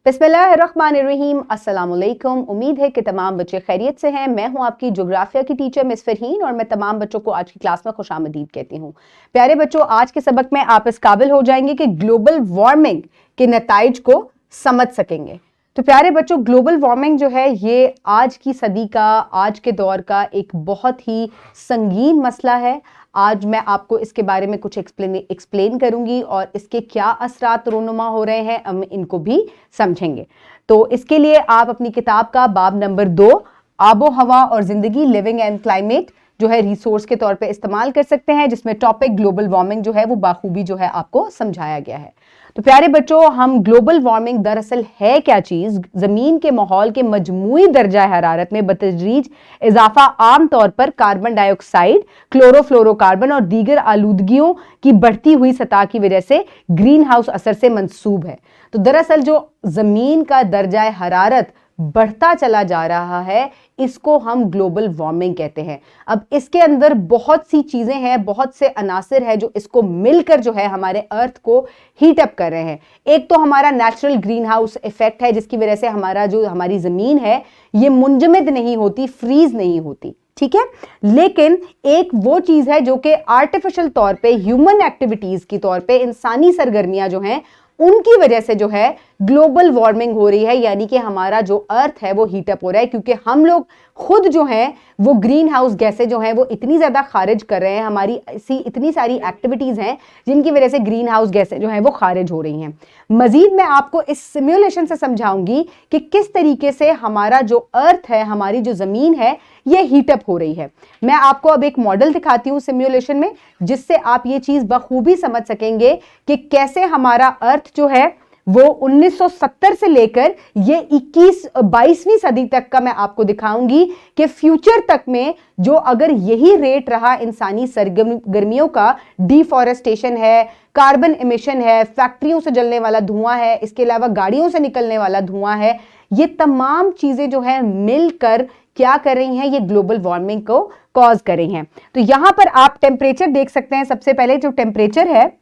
बिस्मिल्लाहिर्रहमानिर्रहीम, अस्सलाम वालेकुम। उम्मीद है कि तमाम बच्चे खैरियत से हैं। मैं हूं आपकी ज्योग्राफिया की टीचर मिस फरहीन और मैं तमाम बच्चों को आज की क्लास में खुशामदीद कहती हूं। प्यारे बच्चों, आज के सबक में आप इस काबिल हो जाएंगे कि ग्लोबल वार्मिंग के नताइज को समझ सकेंगे। तो प्यारे बच्चों, ग्लोबल वार्मिंग जो है ये आज की सदी का, आज के दौर का एक बहुत ही संगीन मसला है। आज मैं आपको इसके बारे में कुछ एक्सप्लेन करूंगी और इसके क्या असरात रोनुमा हो रहे हैं हम इनको भी समझेंगे। तो इसके लिए आप अपनी किताब का बाब नंबर 2 आबो हवा और जिंदगी लिविंग एंड क्लाइमेट जो है रिसोर्स के तौर पे इस्तेमाल कर सकते हैं, जिसमें टॉपिक ग्लोबल वार्मिंग जो है वो बाखूबी जो है आपको समझाया गया है। तो प्यारे बच्चों, हम ग्लोबल वार्मिंग दरअसल है क्या चीज? जमीन के माहौल के मजमूई दर्जा हरारत में बतदरीज इजाफा आम तौर पर कार्बन डाइऑक्साइड, क्लोरोफ्लोरोकार्बन और दीगर आलूदगियों की बढ़ती हुई सतह की वजह से ग्रीन हाउस असर से मंसूब है। तो दरअसल जो जमीन का दर्जा हरारत बढ़ता चला जा रहा है, इसको हम ग्लोबल वार्मिंग कहते हैं। अब इसके अंदर बहुत सी चीजें हैं, बहुत से अनासिर है जो इसको मिलकर जो है हमारे अर्थ को हीट अप कर रहे हैं। एक तो हमारा नेचुरल ग्रीन हाउस इफेक्ट है, जिसकी वजह से हमारी जमीन है ये मुंजमद नहीं होती, फ्रीज नहीं होती, ठीक है। लेकिन एक वो चीज है जो कि आर्टिफिशियल तौर पे, ह्यूमन एक्टिविटीज की तौर पे, इंसानी सरगर्मियां जो हैं उनकी वजह से जो है ग्लोबल वार्मिंग हो रही है, यानी कि हमारा जो अर्थ है वो हीट अप हो रहा है, क्योंकि हम लोग खुद जो हैं वो ग्रीन हाउस गैसें जो हैं वो इतनी ज्यादा खारिज कर रहे हैं। हमारी ऐसी इतनी सारी एक्टिविटीज हैं जिनकी वजह से ग्रीन हाउस गैसें जो हैं वो खारिज हो रही हैं। मजीद मैं आपको इस सिमुलेशन से समझाऊंगी कि किस तरीके से हमारा जो अर्थ है, हमारी जो जमीन है, ये हीट अप हो रही है। मैं आपको अब एक मॉडल दिखाती हूं सिमुलेशन में, जिससे आप ये चीज बखूबी समझ सकेंगे कि कैसे हमारा अर्थ जो है वो 1970 से लेकर ये 22वीं सदी तक का मैं आपको दिखाऊंगी कि फ्यूचर तक में जो अगर यही रेट रहा इंसानी सरगर्मियों का, डिफॉरेस्टेशन है, कार्बन इमिशन है, फैक्ट्रियों से जलने वाला धुआं है, इसके अलावा गाड़ियों से निकलने वाला धुआं है, ये तमाम चीजें जो है मिलकर क्या कर रही हैं, ये ग्लोबल वार्मिंग को कॉज कर रही हैं। तो यहां पर आप टेम्परेचर देख सकते हैं। सबसे पहले जो टेम्परेचर है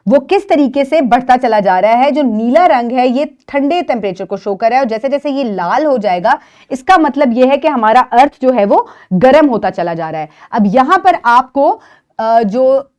वो किस तरीके से बढ़ता चला जा रहा है। जो नीला रंग है ये ठंडे टेम्परेचर को शो कर रहा है, और जैसे जैसे ये लाल हो जाएगा इसका मतलब ये है कि हमारा अर्थ जो है वो गर्म होता चला जा रहा है। अब यहां पर आपको जो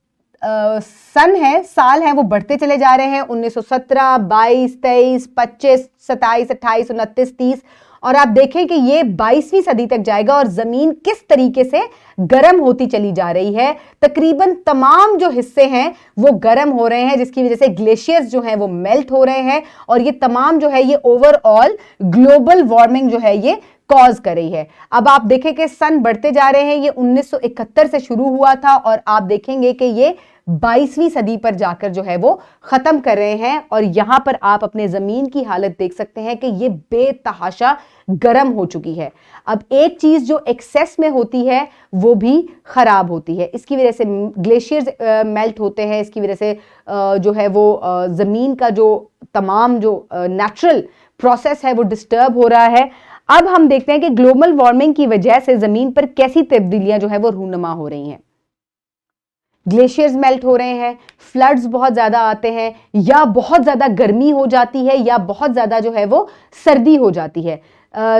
सन है, साल है, वो बढ़ते चले जा रहे हैं। 1917, 22, 23, 25, 27, 28, 29, 30, और आप देखें कि ये 22वीं सदी तक जाएगा और जमीन किस तरीके से गर्म होती चली जा रही है। तकरीबन तमाम जो हिस्से हैं वो गर्म हो रहे हैं, जिसकी वजह से ग्लेशियर्स जो हैं वो मेल्ट हो रहे हैं, और ये तमाम जो है ये ओवरऑल ग्लोबल वार्मिंग जो है ये कॉज कर रही है। अब आप देखें कि सन बढ़ते जा रहे हैं। ये 1971 से शुरू हुआ था और आप देखेंगे कि ये 22वीं सदी पर जाकर जो है वो खत्म कर रहे हैं, और यहां पर आप अपने जमीन की हालत देख सकते हैं कि ये बेतहाशा गर्म हो चुकी है। अब एक चीज जो एक्सेस में होती है वो भी खराब होती है। इसकी वजह से ग्लेशियर्स मेल्ट होते हैं, इसकी वजह से जो है वो जमीन का जो तमाम जो नेचुरल प्रोसेस है वो डिस्टर्ब हो रहा है। अब हम देखते हैं कि ग्लोबल वार्मिंग की वजह से जमीन पर कैसी तब्दीलियां जो है वो रूनुमा हो रही हैं। ग्लेशियर्स मेल्ट हो रहे हैं, फ्लड्स बहुत ज्यादा आते हैं, या बहुत ज्यादा गर्मी हो जाती है, या बहुत ज्यादा जो है वो सर्दी हो जाती है।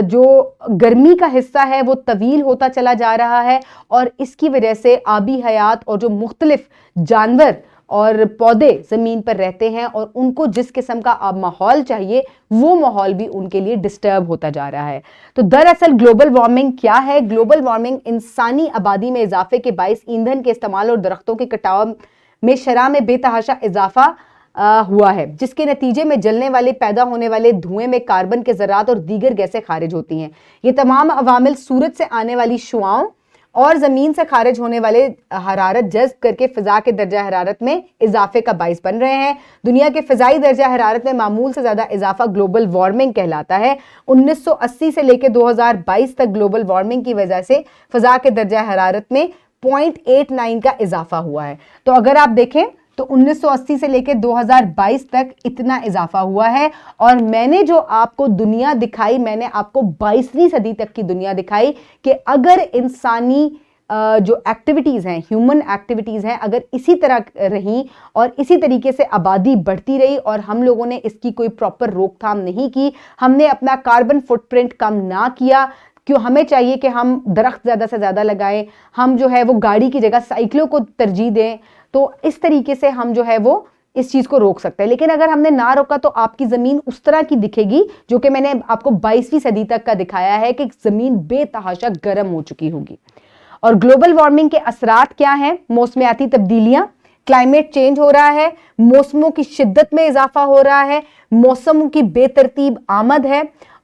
जो गर्मी का हिस्सा है वो तवील होता चला जा रहा है, और इसकी वजह से आबी हयात और जो मुख्तलिफ जानवर और पौधे जमीन पर रहते हैं और उनको जिस किस्म का माहौल चाहिए वो माहौल भी उनके लिए डिस्टर्ब होता जा रहा है। तो दरअसल ग्लोबल वार्मिंग क्या है? ग्लोबल वार्मिंग इंसानी आबादी में इजाफे के बायस ईंधन के इस्तेमाल और दरख्तों के कटाव में शरह में बेतहाशा इजाफा हुआ है, जिसके नतीजे में जलने वाले, पैदा होने वाले धुएं में कार्बन के ज़रात और दीगर गैसें खारिज होती हैं। ये तमाम अवामिल सूरज से आने वाली शुआओं और जमीन से खारिज होने वाले हरारत जज्ब करके फिजा के दर्जा हरारत में इजाफे का बाइस बन रहे हैं। दुनिया के फिजाई दर्जा हरारत में मामूल से ज्यादा इजाफा ग्लोबल वार्मिंग कहलाता है। 1980 से लेकर 2022 तक ग्लोबल वार्मिंग की वजह से फिजा के दर्जा हरारत में 0.89 का इजाफा हुआ है। तो अगर आप देखें तो 1980 से लेकर 2022 तक इतना इजाफा हुआ है, और मैंने जो आपको दुनिया दिखाई, मैंने आपको 22वीं सदी तक की दुनिया दिखाई कि अगर इंसानी جو ایکٹیویٹیز ہیں، ہیومن ایکٹیویٹیز ہیں، اگر اسی طرح رہیں اور اسی طریقے سے آبادی بڑھتی رہی اور ہم لوگوں نے اس کی کوئی پراپر روک تھام نہیں کی، ہم نے اپنا کاربن فٹ پرنٹ کم نہ کیا، کیوں ہمیں چاہیے کہ ہم درخت زیادہ سے زیادہ لگائیں، ہم جو ہے وہ گاڑی کی جگہ سائیکلوں کو ترجیح دیں، تو اس طریقے سے ہم جو ہے وہ اس چیز کو روک سکتے ہیں۔ لیکن اگر ہم نے نہ روکا تو آپ کی زمین اس طرح کی دکھے گی جو کہ میں نے آپ کو 22ویں صدی تک کا دکھایا ہے کہ زمین بے تحاشا گرم ہو چکی ہوگی۔ اور گلوبل وارمنگ کے اثرات کیا ہیں؟ موسمیاتی تبدیلیاں، کلائمیٹ چینج ہو رہا ہے، موسموں کی شدت میں اضافہ ہو رہا ہے، موسموں کی بے ترتیب آمد ہے،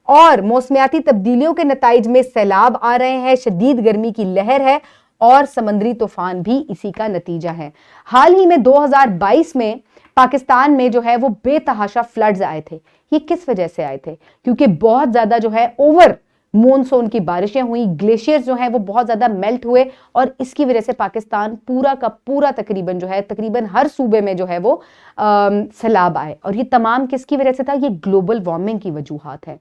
اور موسمیاتی تبدیلیوں کے نتائج میں سیلاب آ رہے ہیں، شدید گرمی کی لہر ہے، اور سمندری طوفان بھی اسی کا نتیجہ ہے۔ حال ہی میں 2022 میں پاکستان میں جو ہے وہ بے تحاشا فلڈز آئے تھے۔ یہ کس وجہ سے آئے تھے؟ کیونکہ بہت زیادہ جو ہے اوور مونسون کی بارشیں ہوئی، گلیشیئر جو ہیں وہ بہت زیادہ میلٹ ہوئے، اور اس کی وجہ سے پاکستان پورا کا پورا تقریباً ہر صوبے میں جو ہے وہ سیلاب آئے، اور یہ تمام کس کی وجہ سے تھا؟ یہ گلوبل وارمنگ کی وجوہات ہیں۔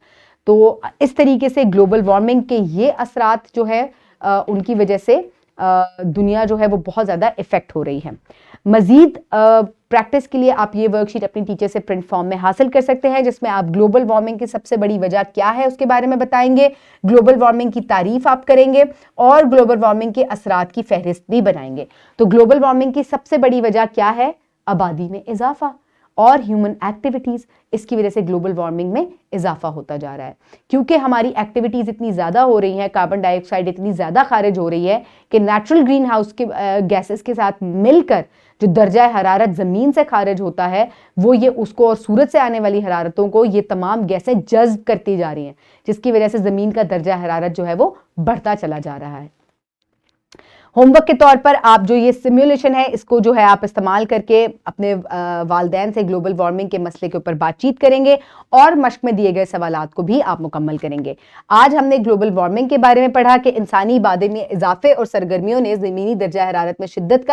تو اس طریقے سے گلوبل وارمنگ کے یہ اثرات جو ہے ان کی وجہ سے دنیا جو ہے وہ بہت زیادہ افیکٹ ہو رہی ہے۔ مزید پریکٹس کے لیے آپ یہ ورک شیٹ اپنی ٹیچر سے پرنٹ فارم میں حاصل کر سکتے ہیں، جس میں آپ گلوبل وارمنگ کی سب سے بڑی وجہ کیا ہے اس کے بارے میں بتائیں گے، گلوبل وارمنگ کی تعریف آپ کریں گے، اور گلوبل وارمنگ کے اثرات کی فہرست بھی بنائیں گے۔ تو گلوبل وارمنگ کی سب سے بڑی وجہ کیا ہے؟ آبادی میں اضافہ اور ہیومن ایکٹیویٹیز، اس کی وجہ سے گلوبل وارمنگ میں اضافہ ہوتا جا رہا ہے، کیونکہ ہماری ایکٹیویٹیز اتنی زیادہ ہو رہی ہیں، کاربن ڈائی آکسائڈ اتنی زیادہ خارج ہو رہی ہے کہ نیچرل گرین ہاؤس کے گیسز کے ساتھ مل کر جو درجہ حرارت زمین سے خارج ہوتا ہے وہ یہ اس کو، اور سورج سے آنے والی حرارتوں کو یہ تمام گیسیں جذب کرتی جا رہی ہیں، جس کی وجہ سے زمین کا درجہ حرارت جو ہے وہ بڑھتا چلا جا رہا ہے۔ ہوم ورک کے طور پر آپ جو یہ سیمیولیشن ہے اس کو جو ہے آپ استعمال کر کے اپنے والدین سے گلوبل وارمنگ کے مسئلے کے اوپر بات چیت کریں گے، اور مشق میں دیے گئے سوالات کو بھی آپ مکمل کریں گے۔ آج ہم نے گلوبل وارمنگ کے بارے میں پڑھا کہ انسانی آبادی میں اضافے اور سرگرمیوں نے زمینی درجہ حرارت میں شدت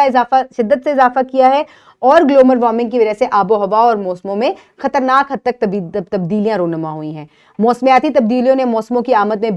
سے اضافہ کیا ہے، اور گلوبل وارمنگ کی وجہ سے آب و ہوا اور موسموں میں خطرناک حد تک تبدیلیاں رونما ہوئی ہیں۔ موسمیاتی تبدیلیوں نے موسموں کی آمد میں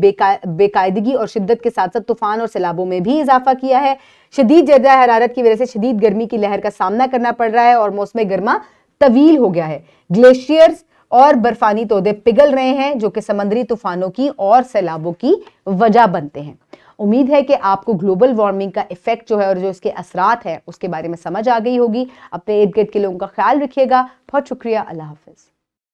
بے قاعدگی اور شدت کے ساتھ ساتھ طوفان اور سیلابوں میں بھی اضافہ کیا ہے۔ شدید درجہ حرارت کی وجہ سے شدید گرمی کی لہر کا سامنا کرنا پڑ رہا ہے، اور موسم گرما طویل ہو گیا ہے۔ گلیشیئرز اور برفانی تودے پگھل رہے ہیں جو کہ سمندری طوفانوں کی اور سیلابوں کی وجہ بنتے ہیں۔ امید ہے کہ آپ کو گلوبل وارمنگ کا ایفیکٹ جو ہے اور جو اس کے اثرات ہیں اس کے بارے میں سمجھ آ گئی ہوگی۔ اپنے ارد گرد کے لوگوں کا خیال رکھیے گا۔ بہت شکریہ، اللہ حافظ۔